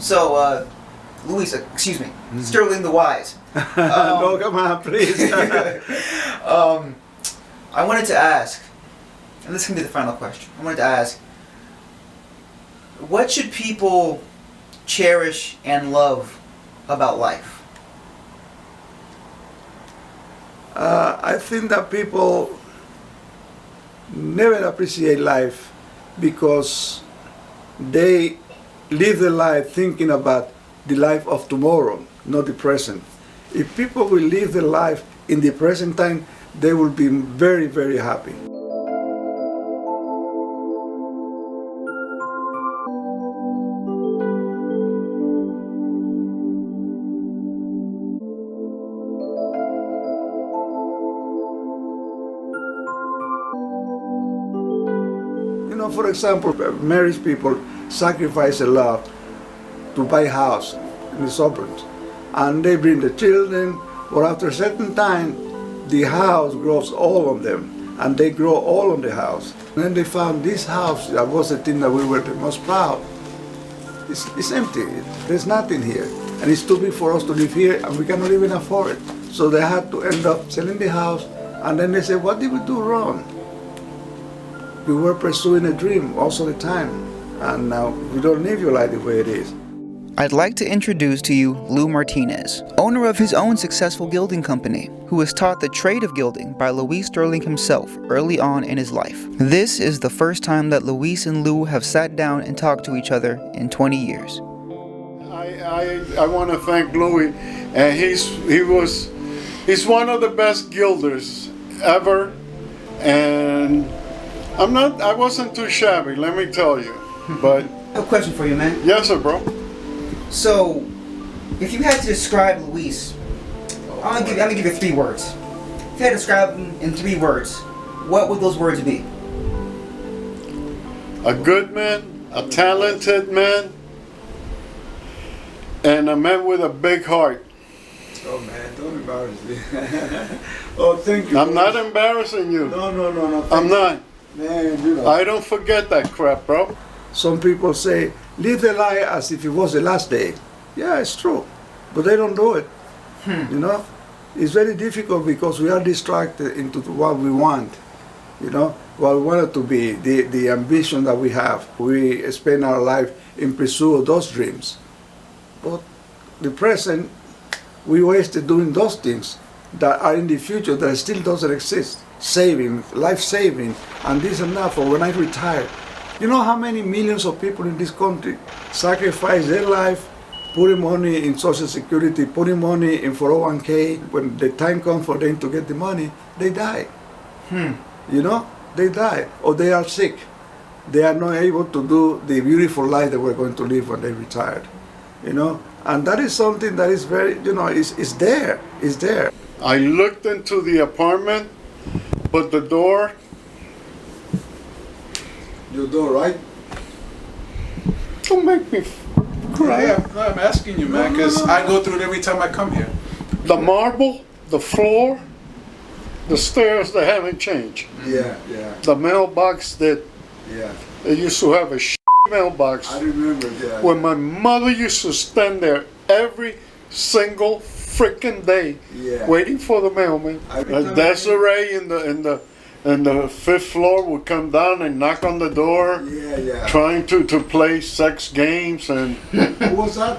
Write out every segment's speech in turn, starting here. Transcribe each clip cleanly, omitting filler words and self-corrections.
So, Luis, excuse me, Sterling the Wise. No, come on, please. I wanted to ask, and this can be the final question. I wanted to ask, what should people cherish and love about life? I think that people never appreciate life because they live their life thinking about the life of tomorrow, not the present. If people will live their life in the present time, they will be very, very happy. You know, for example, married people sacrifice a lot to buy a house in the suburbs, and they bring the children, but after a certain time, the house grows all on them, and they grow all on the house. And then they found this house, that was the thing that we were the most proud. It's empty, there's nothing here, and it's too big for us to live here, and we cannot even afford it. So they had to end up selling the house, and then they said, what did we do wrong? We were pursuing a dream also the time, and now we don't live your life the way it is. I'd like to introduce to you Lou Martinez, owner of his own successful gilding company, who was taught the trade of gilding by Luis Sterling himself early on in his life. This is the first time that Luis and Lou have sat down and talked to each other in 20 years. I want to thank Louis, and he's one of the best gilders ever, and I wasn't too shabby, let me tell you, but... I have a question for you, man. Yes, sir, bro. So, if you had to describe Luis, I'm gonna give you 3 words. If you had to describe him in 3 words, what would those words be? A good man, a talented man, and a man with a big heart. Oh man, don't embarrass me. Oh, thank you. I'm not embarrassing you. No. I'm not. Man, you know. I don't forget that crap, bro. Some people say, live the life as if it was the last day. Yeah, it's true, but they don't do it. You know, it's very difficult because we are distracted into what we want. You know, what we want it to be, the ambition that we have. We spend our life in pursuit of those dreams. But the present, we wasted doing those things that are in the future that still doesn't exist. Saving, life saving, and this and that for when I retire. You know how many millions of people in this country sacrifice their life, putting money in Social Security, putting money in 401k. When the time comes for them to get the money, they die. You know, they die, or they are sick. They are not able to do the beautiful life that we're going to live when they retired. You know, and that is something that is very, you know, it's there. It's there. I looked into the apartment, but the door... Your door, right? Don't make me cry. Yeah, no, I'm asking you, man, because I go through it every time I come here. The marble, the floor, the stairs, they haven't changed. Yeah. The mailbox that they used to have a mailbox. I remember that. When my mother used to stand there every single freaking day, waiting for the mailman. Desiree in the 5th floor would come down and knock on the door, trying to play sex games. And who was that?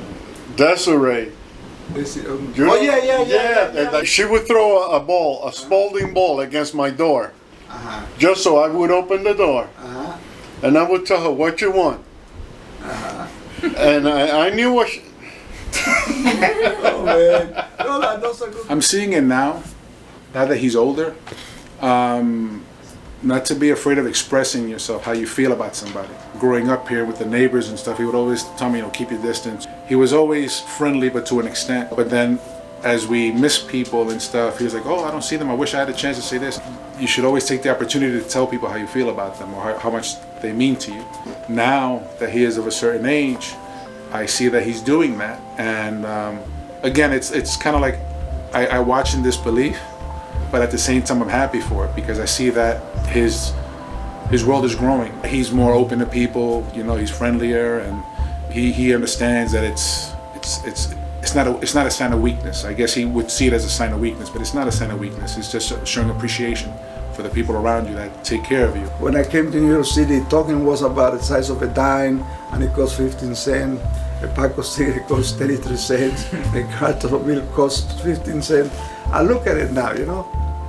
Desiree. Yeah. She would throw a ball, a Spalding ball, against my door, just so I would open the door, and I would tell her, what you want, and I knew what. Oh man, no, those are good. I'm seeing it now that he's older. Not to be afraid of expressing yourself, how you feel about somebody. Growing up here with the neighbors and stuff, he would always tell me, keep your distance. He was always friendly, but to an extent. But then, as we miss people and stuff, he was like, I don't see them. I wish I had a chance to say this. You should always take the opportunity to tell people how you feel about them or how much they mean to you. Now that he is of a certain age, I see that he's doing that. And again, it's kind of like I watch in disbelief. But at the same time, I'm happy for it because I see that his world is growing. He's more open to people, he's friendlier, and He understands that it's not a sign of weakness. I guess he would see it as a sign of weakness, but it's not a sign of weakness. It's just showing appreciation for the people around you that take care of you. When I came to New York City, talking was about the size of a dime, and it cost 15 cents. A pack of cigarettes cost 33 cents. A carton of milk cost 15 cents. I look at it now,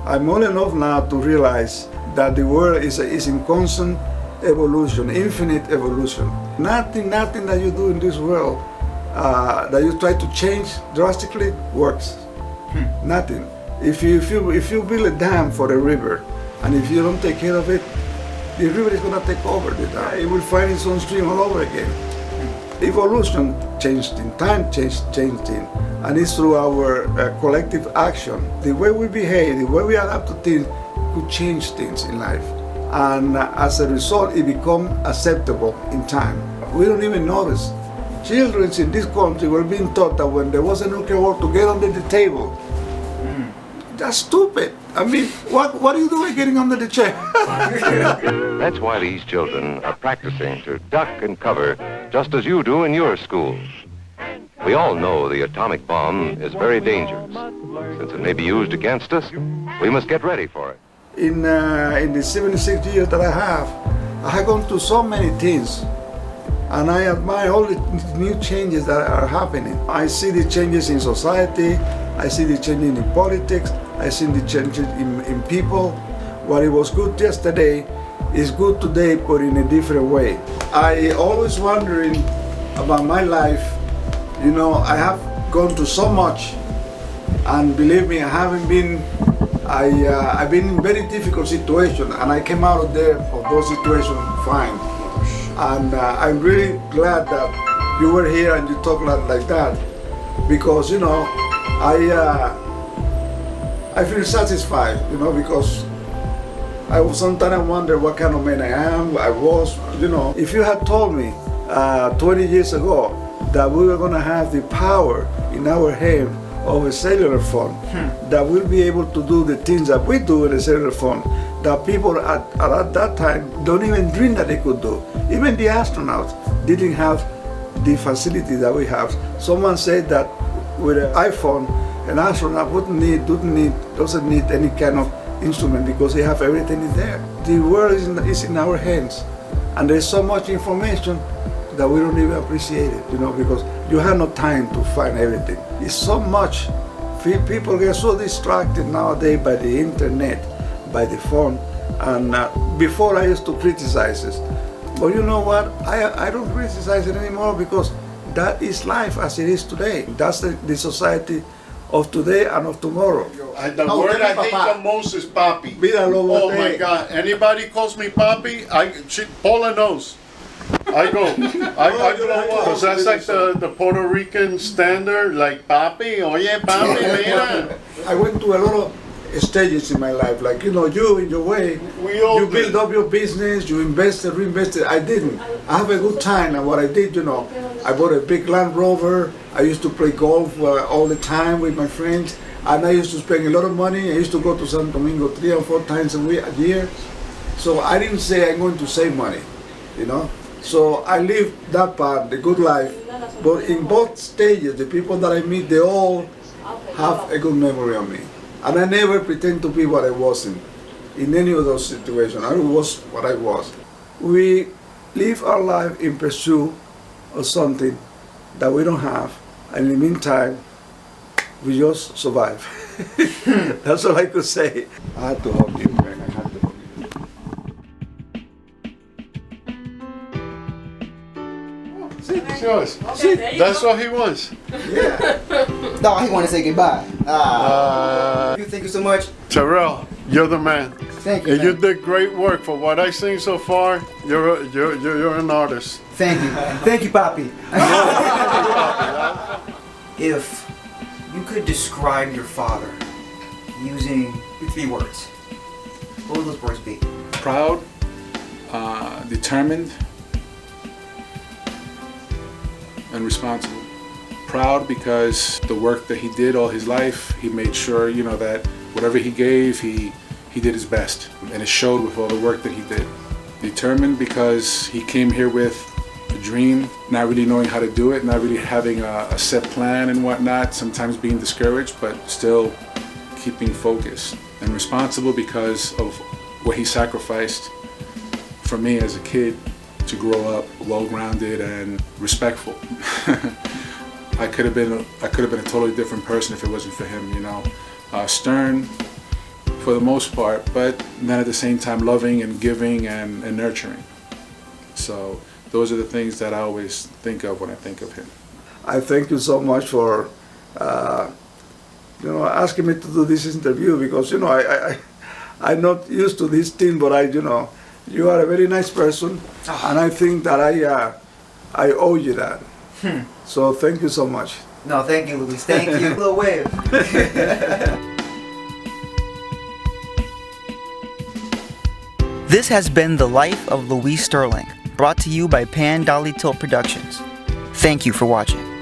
I'm old enough now to realize that the world is in constant evolution, infinite evolution. Nothing that you do in this world that you try to change drastically works. Nothing. If you build a dam for a river, and if you don't take care of it, the river is going to take over the dam. It will find its own stream all over again. Evolution changed in time, changed in, and it's through our collective action. The way we behave, the way we adapt to things could change things in life. And as a result, it becomes acceptable in time. We don't even notice. Children in this country were being taught that when there was a nuclear war to get under the table. That's stupid. I mean, what are you doing getting under the chair? That's why these children are practicing to duck and cover just as you do in your schools. We all know the atomic bomb is very dangerous. Since it may be used against us, we must get ready for it. In the 76 years that I have gone through so many things. And I admire all the new changes that are happening. I see the changes in society, I see the changes in politics, I see the changes in people. What it was good yesterday is good today, but in a different way. I always wondering about my life. I have gone through so much, and believe me, I've been in very difficult situations, and I came out of those situations fine. And I'm really glad that you were here and you talk like that, because I feel satisfied, because I sometimes wonder what kind of man I am. I was, if you had told me 20 years ago that we were going to have the power in our hand of a cellular phone, that we'll be able to do the things that we do in a cellular phone, that people at that time don't even dream that they could do. Even the astronauts didn't have the facility that we have. Someone said that with an iPhone, an astronaut doesn't need any kind of instrument because they have everything in there. The world is in our hands, and there's so much information that we don't even appreciate it, because you have no time to find everything. It's so much. People get so distracted nowadays by the internet, by the phone, and before I used to criticize this. But you know what? I don't criticize it anymore, because that is life as it is today. That's the society of today and of tomorrow. The word I hate the most is papi. Oh my God! Anybody calls me papi, Paula knows. I go because that's like the Puerto Rican standard, like papi. Oye, papi, mira. I went to a lot of stages in my life, like you in your way, you build up your business, you invested, reinvested. I didn't. I have a good time, and what I did, I bought a big Land Rover. I used to play golf all the time with my friends, and I used to spend a lot of money. I used to go to San Domingo 3 or 4 times a year. So I didn't say I'm going to save money, So I lived that part, the good life. But in both stages, the people that I meet, they all have a good memory of me. And I never pretend to be what I wasn't in any of those situations. I was what I was. We live our life in pursuit of something that we don't have, and in the meantime, we just survive. That's all I could say. I had to hug you, man. I had to hug you. See, it's yours. See, that's what he wants. Yeah. No, he wanted to say goodbye. Thank you so much. Terrell, you're the man. Thank you. And you did great work. For what I've seen so far, you're an artist. Thank you. Thank you, Papi. If you could describe your father using 3 words, what would those words be? Proud, determined, and responsible. Proud because the work that he did all his life, he made sure, that whatever he gave, he did his best. And it showed with all the work that he did. Determined because he came here with a dream, not really knowing how to do it, not really having a set plan and whatnot, sometimes being discouraged, but still keeping focused and responsible because of what he sacrificed for me as a kid to grow up well-grounded and respectful. I could have been a totally different person if it wasn't for him, you know. Stern for the most part, but then at the same time loving and giving and nurturing. So those are the things that I always think of when I think of him. I thank you so much for asking me to do this interview, because I'm not used to this thing, but you are a very nice person, and I think that I owe you that. So thank you so much. No, thank you, Luis. Thank you. A little wave. This has been The Life of Luis Sterling, brought to you by Pan Dolly Tilt Productions. Thank you for watching.